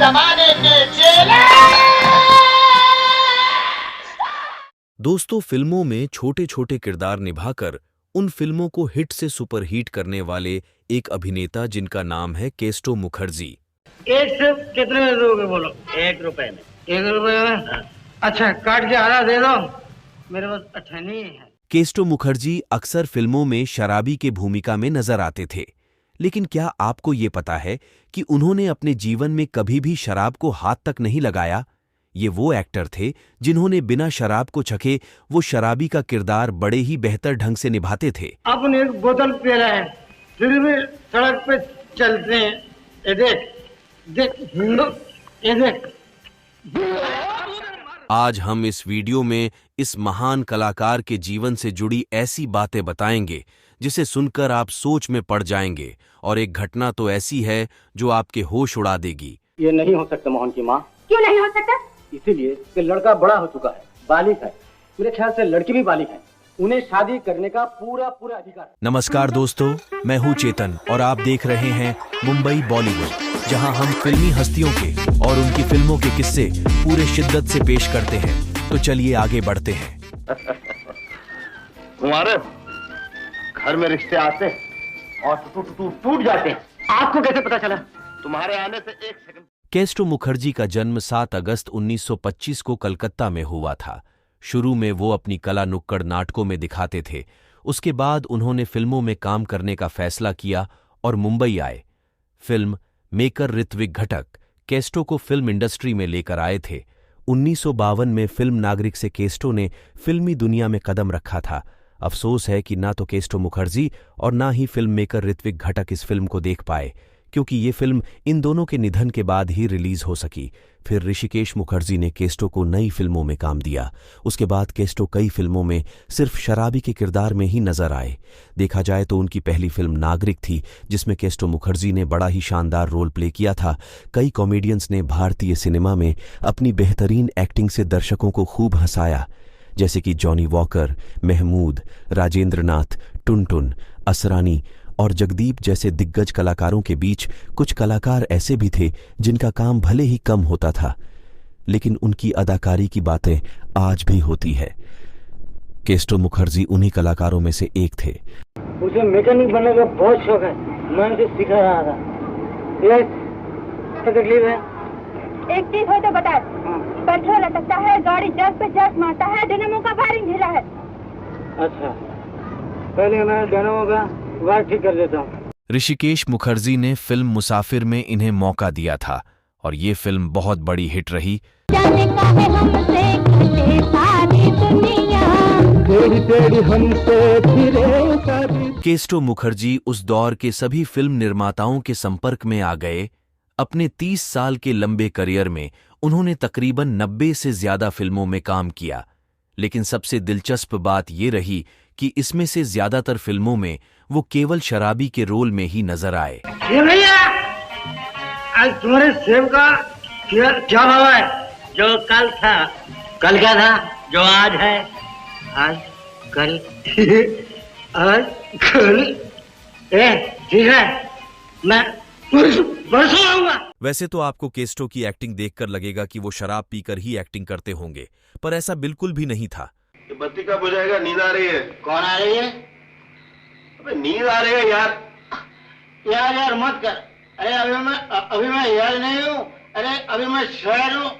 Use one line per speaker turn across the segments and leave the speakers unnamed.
जमाने के चेले।
दोस्तों, फिल्मों में छोटे छोटे किरदार निभाकर उन फिल्मों को हिट से सुपरहिट करने वाले एक अभिनेता जिनका नाम है केस्टो मुखर्जी।
एक से कितने में दोगे बोलो? 1 रुपए में। 1 रुपए में? हाँ। अच्छा, काट के आधा दे दो, मेरे पास अच्छा नहीं है।
केस्टो मुखर्जी अक्सर फिल्मों में शराबी के भूमिका में नजर आते थे, लेकिन क्या आपको ये पता है कि उन्होंने अपने जीवन में कभी भी शराब को हाथ तक नहीं लगाया? ये वो एक्टर थे जिन्होंने बिना शराब को चखे वो शराबी का किरदार बड़े ही बेहतर ढंग से निभाते थे।
अपन एक बोतल पी रहे हैं, फिर भी सड़क पे चलते हैं। ये देख देख, ये देख।
आज हम इस वीडियो में इस महान कलाकार के जीवन से जुड़ी ऐसी बातें बताएंगे जिसे सुनकर आप सोच में पड़ जाएंगे, और एक घटना तो ऐसी है जो आपके होश उड़ा देगी।
ये नहीं हो सकता मोहन की माँ।
क्यों नहीं हो सकता?
इसीलिए कि लड़का बड़ा हो चुका है, बालिग है। मेरे ख्याल से लड़की भी बालिग है, उन्हें शादी करने का पूरा अधिकार है।
नमस्कार दोस्तों, मैं हूं चेतन और आप देख रहे हैं मुंबई बॉलीवुड, जहां हम फिल्मी हस्तियों के और उनकी फिल्मों के किस्से पूरे शिद्दत से पेश करते हैं। तो चलिए आगे बढ़ते हैं।
तुम्हारे घर में रिश्ते आते हैं और टूट जाते हैं।
आपको कैसे पता चला?
तुम्हारे आने से 1 सेकंड।
केस्टो मुखर्जी का जन्म 7 अगस्त 1925 को कलकत्ता में हुआ था। शुरू में वो अपनी कला नुक्कड़ नाटकों में दिखाते थे। उसके बाद उन्होंने फिल्मों में काम करने का फैसला किया और मुंबई आए। फिल्म मेकर ऋत्विक घटक केस्टो को फिल्म इंडस्ट्री में लेकर आए थे। 1952 में फिल्म नागरिक से केस्टो ने फिल्मी दुनिया में कदम रखा था। अफसोस है कि ना तो केस्टो मुखर्जी और ना ही फिल्म मेकर ऋत्विक घटक इस फिल्म को देख पाए, क्योंकि ये फिल्म इन दोनों के निधन के बाद ही रिलीज हो सकी। फिर ऋषिकेश मुखर्जी ने केस्टो को नई फिल्मों में काम दिया। उसके बाद केस्टो कई फिल्मों में सिर्फ शराबी के किरदार में ही नजर आए। देखा जाए तो उनकी पहली फिल्म नागरिक थी, जिसमें केस्टो मुखर्जी ने बड़ा ही शानदार रोल प्ले किया था। कई कॉमेडियंस ने भारतीय सिनेमा में अपनी बेहतरीन एक्टिंग से दर्शकों को खूब हंसाया, जैसे कि जॉनी वॉकर, महमूद, राजेंद्र नाथ, टुनटुन, असरानी और जगदीप जैसे दिग्गज कलाकारों के बीच कुछ कलाकार ऐसे भी थे जिनका काम भले ही कम होता था, लेकिन उनकी अदाकारी की बातें आज भी होती है। केस्टो मुखर्जी उन्हीं कलाकारों में से एक थे।
मुझे मैकेनिक बनने का बहुत शौक है, मैं उसे सिखा रहा था। ये तकलीफ है।
एक चीज हो तो बता। पेट्रोल अटकता है, गाड़ी जग पे जग मारता है, डिनामो का वायरिंग ढीला है।
अच्छा, पहले मैं डिनामो का वायर ठीक कर देता हूँ।
ऋषिकेश मुखर्जी ने फिल्म मुसाफिर में इन्हें मौका दिया था और ये फिल्म बहुत बड़ी हिट रही।
जाने का है हमसे घटे सारी दुनिया,
तेरी तेरी हमसे फिरे सारी।
केस्टो मुखर्जी उस दौर के सभी फिल्म निर्माताओं के संपर्क में आ गए। अपने 30 साल के लंबे करियर में उन्होंने तकरीबन 90 से ज्यादा फिल्मों में काम किया, लेकिन सबसे दिलचस्प बात ये रही कि इसमें से ज्यादातर फिल्मों में वो केवल शराबी के रोल में ही नजर आए।
ये भैया, आज तुम्हारे सेब का क्या भाव है? जो कल था, कल क्या था? जो आज है, आज कल आज कल। ठीक है, मैं परसों आऊंगा।
वैसे तो आपको केस्टो की एक्टिंग देखकर लगेगा कि वो शराब पीकर ही एक्टिंग करते होंगे, पर ऐसा बिल्कुल भी नहीं था।
ये बत्ती कब हो जाएगा? नींद आ रही है।
कौन आ रही है?
अबे नींद आ रही है यार।
यार मत कर। अरे अभी मैं यार नहीं हूँ। अरे अभी मैं शायर हूँ,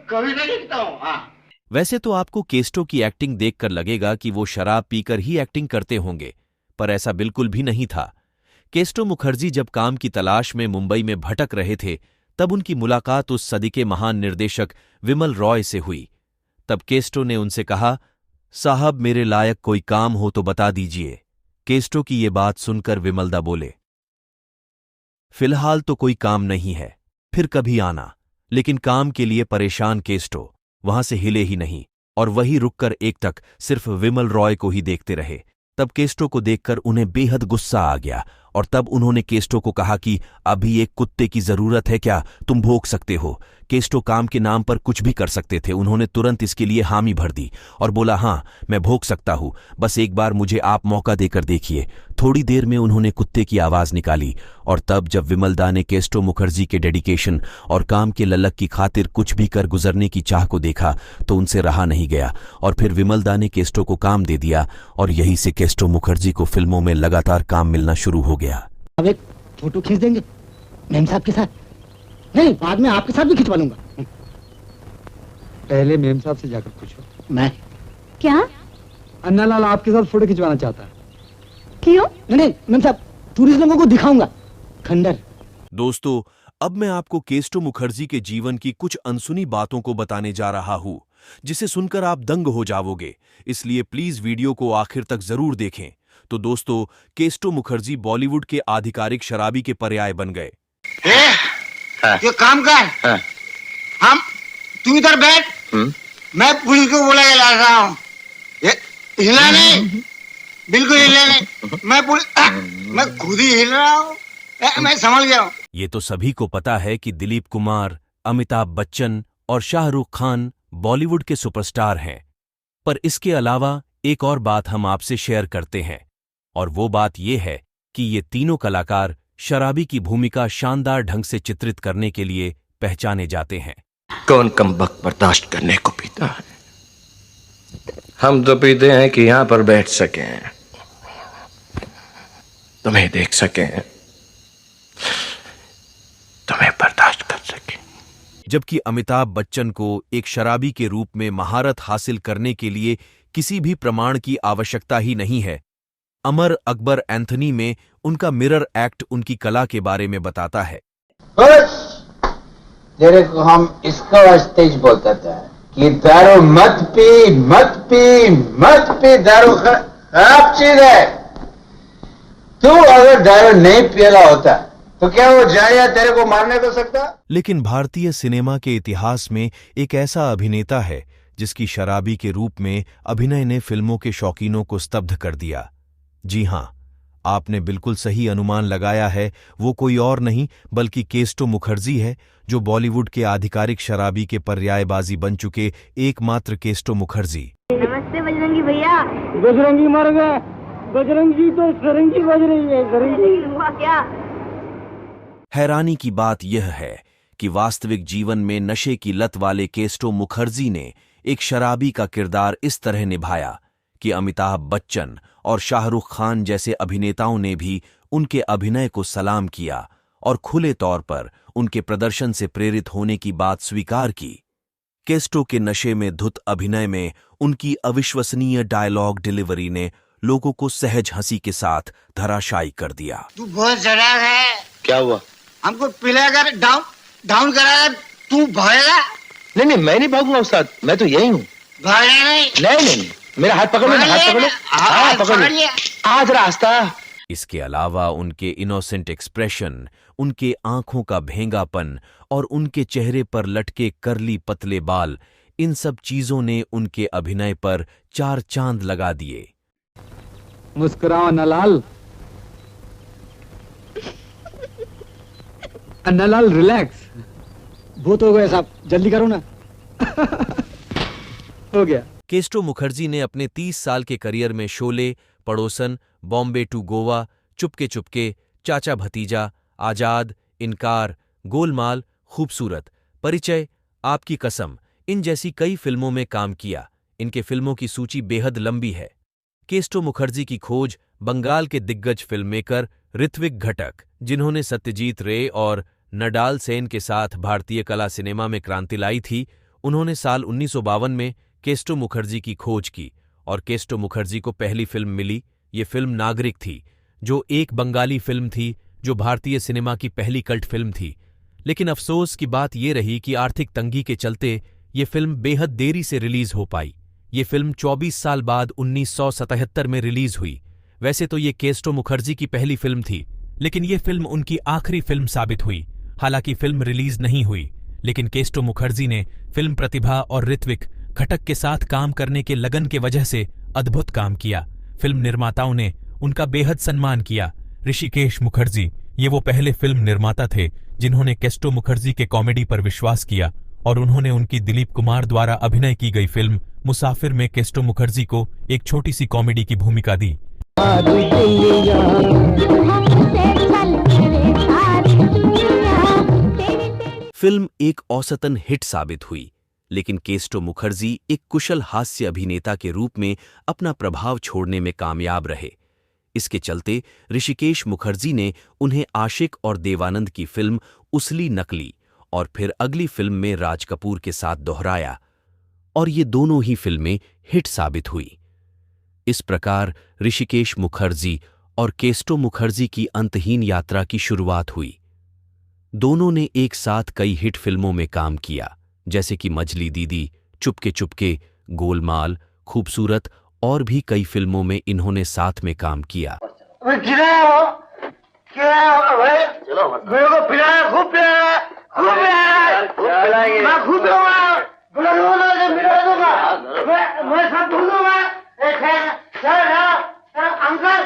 कविता लिखता हूँ। हाँ।
वैसे तो आपको केस्टो की एक्टिंग देखकर लगेगा कि वो शराब पीकर ही एक्टिंग करते होंगे, पर ऐसा बिल्कुल भी नहीं था। केस्टो मुखर्जी जब काम की तलाश में मुंबई में भटक रहे थे, तब उनकी मुलाकात उस सदी के महान निर्देशक विमल रॉय से हुई। तब केस्टो ने उनसे कहा, साहब मेरे लायक कोई काम हो तो बता दीजिए। केस्टो की ये बात सुनकर विमलदा बोले, फिलहाल तो कोई काम नहीं है, फिर कभी आना। लेकिन काम के लिए परेशान केस्टो वहां से हिले ही नहीं और वहीं रुककर एक तक सिर्फ विमल रॉय को ही देखते रहे। तब केस्टो को देखकर उन्हें बेहद गुस्सा आ गया और तब उन्होंने केस्टो को कहा कि अभी एक कुत्ते की जरूरत है क्या, तुम भोंक सकते हो। केस्टो काम के नाम पर कुछ भी कर सकते थे। उन्होंने तुरंत इसके लिए हामी भर दी और बोला, हाँ मैं भोंक सकता हूं, बस एक बार मुझे आप मौका देकर देखिए। थोड़ी देर में उन्होंने कुत्ते की आवाज निकाली, और तब जब विमलदा ने केस्टो मुखर्जी के डेडिकेशन और काम के ललक की खातिर कुछ भी कर गुजरने की चाह को देखा तो उनसे रहा नहीं गया, और फिर विमलदा ने केस्टो को काम दे दिया, और यहीं से केस्टो मुखर्जी को फिल्मों में लगातार काम मिलना शुरू हो गया।
अब एक फोटो खींच देंगे मेम साहब के साथ? नहीं, बाद में आपके साथ भी खिंचवा लूंगा।
पहले मेम साहब से जाकर पूछो।
मैं
क्या?
अन्नालाल आपके साथ फोटो खिंचवाना चाहता है।
क्यों?
नहीं मेम साहब, टूरिस्ट लोगों को दिखाऊंगा खंडर।
दोस्तों, अब मैं आपको केस्टो मुखर्जी के जीवन की कुछ अनसुनी बातों को बताने जा रहा हूं, जिसे सुनकर आप दंग हो जाओगे, इसलिए प्लीज वीडियो को आखिर तक जरूर देखें। तो दोस्तों, केस्टो मुखर्जी बॉलीवुड के आधिकारिक शराबी के पर्याय बन गए।
ये काम कर, हम तू इधर बैठ, मैं पुलिस को बुला के ला रहा हूँ। ये हिला नहीं, बिल्कुल हिला नहीं, मैं खुद ही हिल रहा हूँ, मैं समझ गया हूँ।
ये तो सभी को पता है कि दिलीप कुमार, अमिताभ बच्चन और शाहरुख खान बॉलीवुड के सुपरस्टार हैं, पर इसके अलावा एक और बात हम आपसे शेयर करते हैं, और वो बात ये है कि ये तीनों कलाकार शराबी की भूमिका शानदार ढंग से चित्रित करने के लिए पहचाने जाते हैं।
कौन कमबख्त बर्दाश्त करने को पीता है? हम तो पीते हैं कि यहां पर बैठ सकें, तुम्हें देख सकें, तुम्हें बर्दाश्त कर सकें।
जबकि अमिताभ बच्चन को एक शराबी के रूप में महारत हासिल करने के लिए किसी भी प्रमाण की आवश्यकता ही नहीं है। अमर अकबर एंथनी में उनका मिरर एक्ट उनकी कला के बारे में बताता है।
तेरे को हम इसका स्टेज बोलता था कि दारू मत पी, मत पी, मत पी, दारू खराब चीज है। तू अगर दारू नहीं पियला होता तो क्या वो जाया तेरे को मारने दे सकता?
लेकिन भारतीय सिनेमा के इतिहास में एक ऐसा अभिनेता है जिसकी शराबी के रूप में अभिनय ने फिल्मों के शौकीनों को स्तब्ध कर दिया। जी हां, आपने बिल्कुल सही अनुमान लगाया है, वो कोई और नहीं बल्कि केस्टो मुखर्जी है, जो बॉलीवुड के आधिकारिक शराबी के पर्यायबाजी बन चुके एकमात्र केस्टो मुखर्जी।
नमस्ते बजरंगी भैया।
बजरंगी मर गए, बजरंगी तो सरंगी बज रही है, सरंगी।
हुआ क्या?
हैरानी की बात यह है कि वास्तविक जीवन में नशे की लत वाले केस्टो मुखर्जी ने एक शराबी का किरदार इस तरह निभाया कि अमिताभ बच्चन और शाहरुख खान जैसे अभिनेताओं ने भी उनके अभिनय को सलाम किया और खुले तौर पर उनके प्रदर्शन से प्रेरित होने की बात स्वीकार की। केस्टो के नशे में धुत अभिनय में उनकी अविश्वसनीय डायलॉग डिलीवरी ने लोगों को सहज हंसी के साथ धराशायी कर दिया।
तू बहुत जरा है।
क्या हुआ?
हमको पिलाकर डाउन करा, तू भागेगा?
नहीं, मैं नहीं भागूंगा उस्ताद, मैं तो यही हूँ।
भागना नहीं।
नहीं, मेरा हाथ पकड़ लो, हाथ पकड़ लो, हाथ पकड़ लो, आज रास्ता।
इसके अलावा उनके इनोसेंट एक्सप्रेशन, उनके आंखों का भेंगापन और उनके चेहरे पर लटके करली पतले बाल, इन सब चीजों ने उनके अभिनय पर चार चांद लगा दिए।
मुस्कुराओ अन्नालाल। अन्नालाल रिलैक्स।
बहुत हो गए साहब, जल्दी करो ना।
हो गया।
केस्टो मुखर्जी ने अपने 30 साल के करियर में शोले, पड़ोसन, बॉम्बे टू गोवा, चुपके चुपके, चाचा भतीजा, आजाद, इनकार, गोलमाल, खूबसूरत, परिचय, आपकी कसम, इन जैसी कई फिल्मों में काम किया। इनके फिल्मों की सूची बेहद लंबी है। केस्टो मुखर्जी की खोज बंगाल के दिग्गज फिल्ममेकर ऋत्विक घटक, जिन्होंने सत्यजीत रे और नडाल सेन के साथ भारतीय कला सिनेमा में क्रांति लाई थी, उन्होंने साल 1952 में केस्टो मुखर्जी की खोज की और केस्टो मुखर्जी को पहली फिल्म मिली। ये फिल्म नागरिक थी, जो एक बंगाली फिल्म थी, जो भारतीय सिनेमा की पहली कल्ट फिल्म थी। लेकिन अफसोस की बात यह रही कि आर्थिक तंगी के चलते ये फिल्म बेहद देरी से रिलीज हो पाई। ये फिल्म 24 साल बाद 1977 में रिलीज हुई। वैसे तो ये केस्टो मुखर्जी की पहली फिल्म थी, लेकिन ये फिल्म उनकी आखिरी फिल्म साबित हुई। हालांकि फिल्म रिलीज नहीं हुई, लेकिन केस्टो मुखर्जी ने फिल्म प्रतिभा और ऋत्विक घटक के साथ काम करने के लगन के वजह से अद्भुत काम किया। फिल्म निर्माताओं ने उनका बेहद सम्मान किया। ऋषिकेश मुखर्जी, ये वो पहले फिल्म निर्माता थे जिन्होंने केस्टो मुखर्जी के कॉमेडी पर विश्वास किया और उन्होंने उनकी दिलीप कुमार द्वारा अभिनय की गई फिल्म मुसाफिर में केस्टो मुखर्जी को एक छोटी सी कॉमेडी की भूमिका दी। फिल्म एक औसतन हिट साबित हुई, लेकिन केस्टो मुखर्जी एक कुशल हास्य अभिनेता के रूप में अपना प्रभाव छोड़ने में कामयाब रहे। इसके चलते ऋषिकेश मुखर्जी ने उन्हें आशिक और देवानंद की फिल्म उसली नकली और फिर अगली फिल्म में राज कपूर के साथ दोहराया, और ये दोनों ही फिल्में हिट साबित हुई। इस प्रकार ऋषिकेश मुखर्जी और केस्टो मुखर्जी की अंतहीन यात्रा की शुरुआत हुई। दोनों ने एक साथ कई हिट फिल्मों में काम किया, जैसे कि मजली दीदी, चुपके चुपके, गोलमाल, खूबसूरत और भी कई फिल्मों में इन्होंने साथ में काम किया।
भाई मेरे को पिलाया, खूब पिलाया, खूब पिलाया, मैं खूब पिलाऊंगा, मिला दूंगा, मैं सब भूल दूंगा। अंकल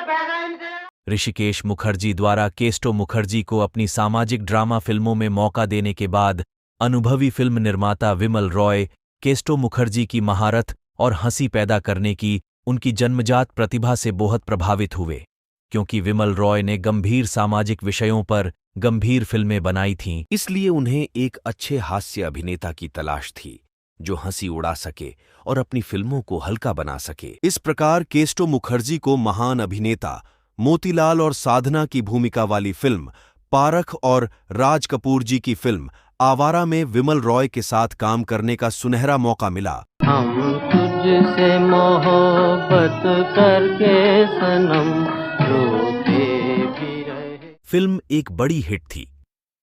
पैसा इनसे।
ऋषिकेश मुखर्जी द्वारा केस्टो मुखर्जी को अपनी सामाजिक ड्रामा फिल्मों में मौका देने के बाद अनुभवी फिल्म निर्माता विमल रॉय केस्टो मुखर्जी की महारत और हंसी पैदा करने की उनकी जन्मजात प्रतिभा से बहुत प्रभावित हुए, क्योंकि विमल रॉय ने गंभीर सामाजिक विषयों पर गंभीर फिल्में बनाई थीं। इसलिए उन्हें एक अच्छे हास्य अभिनेता की तलाश थी जो हंसी उड़ा सके और अपनी फिल्मों को हल्का बना सके। इस प्रकार केस्टो मुखर्जी को महान अभिनेता मोतीलाल और साधना की भूमिका वाली फिल्म पारख और राज कपूर जी की फिल्म आवारा में विमल रॉय के साथ काम करने का सुनहरा मौका मिला।
हम तुझसे मोहब्बत करके सनम रोते भी रहे।
फिल्म एक बड़ी हिट थी।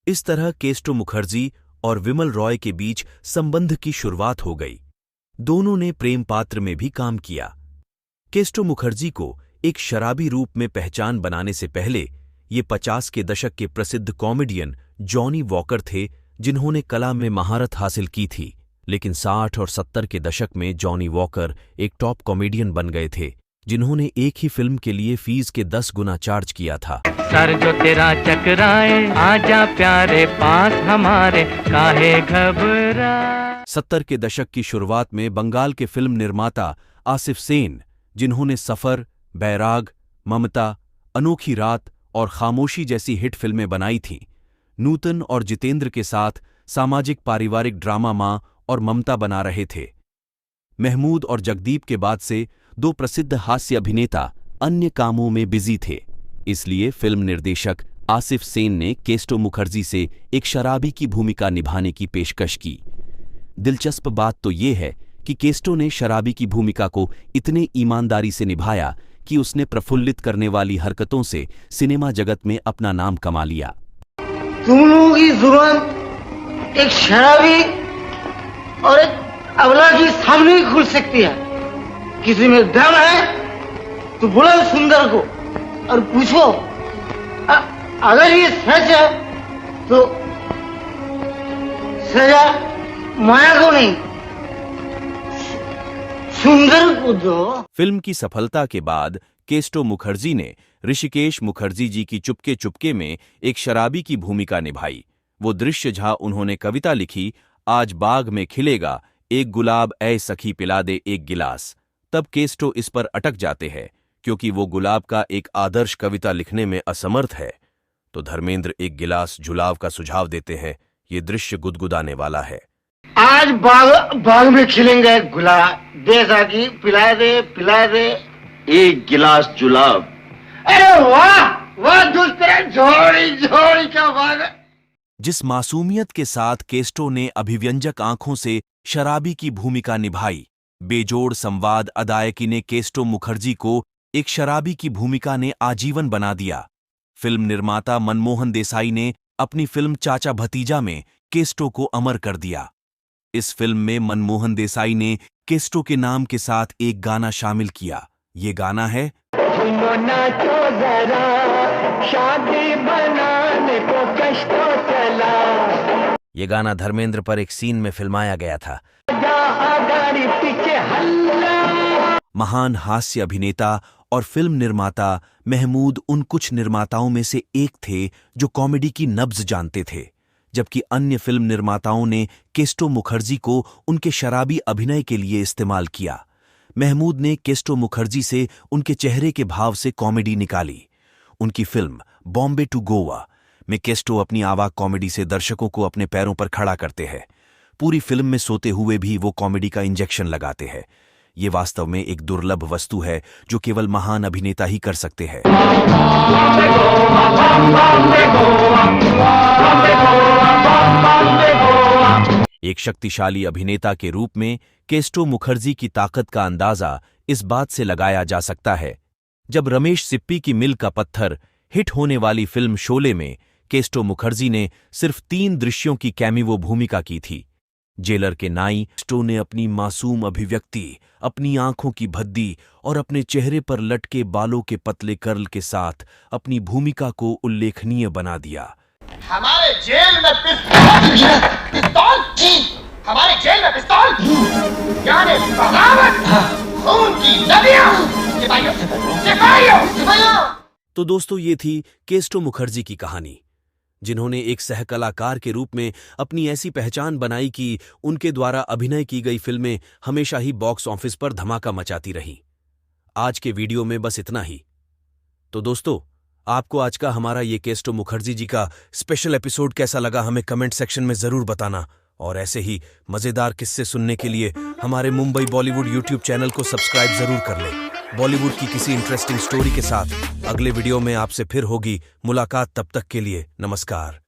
इस तरह केस्टो मुखर्जी और विमल रॉय के बीच संबंध की शुरुआत हो गई। दोनों ने प्रेम पात्र में भी काम किया। केस्टो मुखर्जी को एक शराबी रूप में पहचान बनाने से पहले ये 50 के दशक के प्रसिद्ध कॉमेडियन जॉनी वॉकर थे, जिन्होंने कला में महारत हासिल की थी। लेकिन 60 और 70 के दशक में जॉनी वॉकर एक टॉप कॉमेडियन बन गए थे, जिन्होंने एक ही फिल्म के लिए फीस के 10 गुना चार्ज किया था।
सर जो तेरा चकराए, आजा प्यारे पास हमारे, काहे घबरा।
70 के दशक की शुरुआत में बंगाल के फिल्म निर्माता आसिफ सेन, जिन्होंने सफर, बैराग, ममता, अनोखी रात और खामोशी जैसी हिट फिल्में बनाई थीं, नूतन और जितेंद्र के साथ सामाजिक पारिवारिक ड्रामा मां और ममता बना रहे थे। महमूद और जगदीप के बाद से दो प्रसिद्ध हास्य अभिनेता अन्य कामों में बिजी थे, इसलिए फिल्म निर्देशक आसिफ सेन ने केस्टो मुखर्जी से एक शराबी की भूमिका निभाने की पेशकश की। दिलचस्प बात तो ये है कि केस्टो ने शराबी की भूमिका को इतने ईमानदारी से निभाया कि उसने प्रफुल्लित करने वाली हरकतों से सिनेमा जगत में अपना नाम कमा लिया।
तुम लोगों की जुबान एक शराबी और एक अबला की सामने ही खुल सकती है। किसी में दम है तो बुलाओ सुंदर को और पूछो, अगर ये सच है तो सजा माया को नहीं, सुंदर को दो।
फिल्म की सफलता के बाद केस्टो मुखर्जी ने ऋषिकेश मुखर्जी जी की चुपके चुपके में एक शराबी की भूमिका निभाई। वो दृश्य जहां उन्होंने कविता लिखी, आज बाग में खिलेगा एक गुलाब ऐ सखी पिला दे एक गिलास, तब केस्टो इस पर अटक जाते हैं, क्योंकि वो गुलाब का एक आदर्श कविता लिखने में असमर्थ है। तो धर्मेंद्र एक गिलास जुलाब का सुझाव देते हैं। ये दृश्य गुदगुदाने वाला है।
आज बाग में खिलेंगे गुलाब, दे सखी पिला दे
एक गिलास जुलाब।
अरे वाह वाह दूसरे झोड़ी का बाग।
जिस मासूमियत के साथ केस्टो ने अभिव्यंजक आंखों से शराबी की भूमिका निभाई, बेजोड़ संवाद अदायकी ने केस्टो मुखर्जी को एक शराबी की भूमिका ने आजीवन बना दिया। फिल्म निर्माता मनमोहन देसाई ने अपनी फिल्म चाचा भतीजा में केस्टो को अमर कर दिया। इस फिल्म में मनमोहन देसाई ने केस्टो के नाम के साथ एक गाना शामिल किया। ये गाना है
नाचो जरा, शादी बनाने को केस्टो चला।
ये गाना धर्मेंद्र पर एक सीन में फिल्माया गया था।
पीछे हल्ला।
महान हास्य अभिनेता और फिल्म निर्माता महमूद उन कुछ निर्माताओं में से एक थे जो कॉमेडी की नब्ज जानते थे, जबकि अन्य फिल्म निर्माताओं ने केस्टो मुखर्जी को उनके शराबी अभिनय के लिए इस्तेमाल किया। महमूद ने केस्टो मुखर्जी से उनके चेहरे के भाव से कॉमेडी निकाली। उनकी फिल्म बॉम्बे टू गोवा में केस्टो अपनी आवाज कॉमेडी से दर्शकों को अपने पैरों पर खड़ा करते हैं। पूरी फिल्म में सोते हुए भी वो कॉमेडी का इंजेक्शन लगाते हैं। ये वास्तव में एक दुर्लभ वस्तु है जो केवल महान अभिनेता ही कर सकते हैं। एक शक्तिशाली अभिनेता के रूप में केस्टो मुखर्जी की ताकत का अंदाजा इस बात से लगाया जा सकता है जब रमेश सिप्पी की मिल का पत्थर हिट होने वाली फिल्म शोले में केस्टो मुखर्जी ने सिर्फ 3 दृश्यों की कैमियो भूमिका की थी। जेलर के नाई केस्टो ने अपनी मासूम अभिव्यक्ति, अपनी आंखों की भद्दी और अपने चेहरे पर लटके बालों के पतले कर्ल के साथ अपनी भूमिका को उल्लेखनीय बना दिया।
हमारे जेल में पिस्तौल थी, हमारे जेल में पिस्तौल यानी बगावत, खून की नदियां, सिपाहियों।
तो दोस्तों, ये थी केस्टो मुखर्जी की कहानी, जिन्होंने एक सहकलाकार के रूप में अपनी ऐसी पहचान बनाई कि उनके द्वारा अभिनय की गई फिल्में हमेशा ही बॉक्स ऑफिस पर धमाका मचाती रहीं। आज के वीडियो में बस इतना ही। तो दोस्तों, आपको आज का हमारा ये केस्टो मुखर्जी जी का स्पेशल एपिसोड कैसा लगा हमें कमेंट सेक्शन में जरूर बताना। और ऐसे ही मजेदार किस्से सुनने के लिए हमारे मुंबई बॉलीवुड यूट्यूब चैनल को सब्सक्राइब जरूर कर लें। बॉलीवुड की किसी इंटरेस्टिंग स्टोरी के साथ अगले वीडियो में आपसे फिर होगी मुलाकात। तब तक के लिए नमस्कार।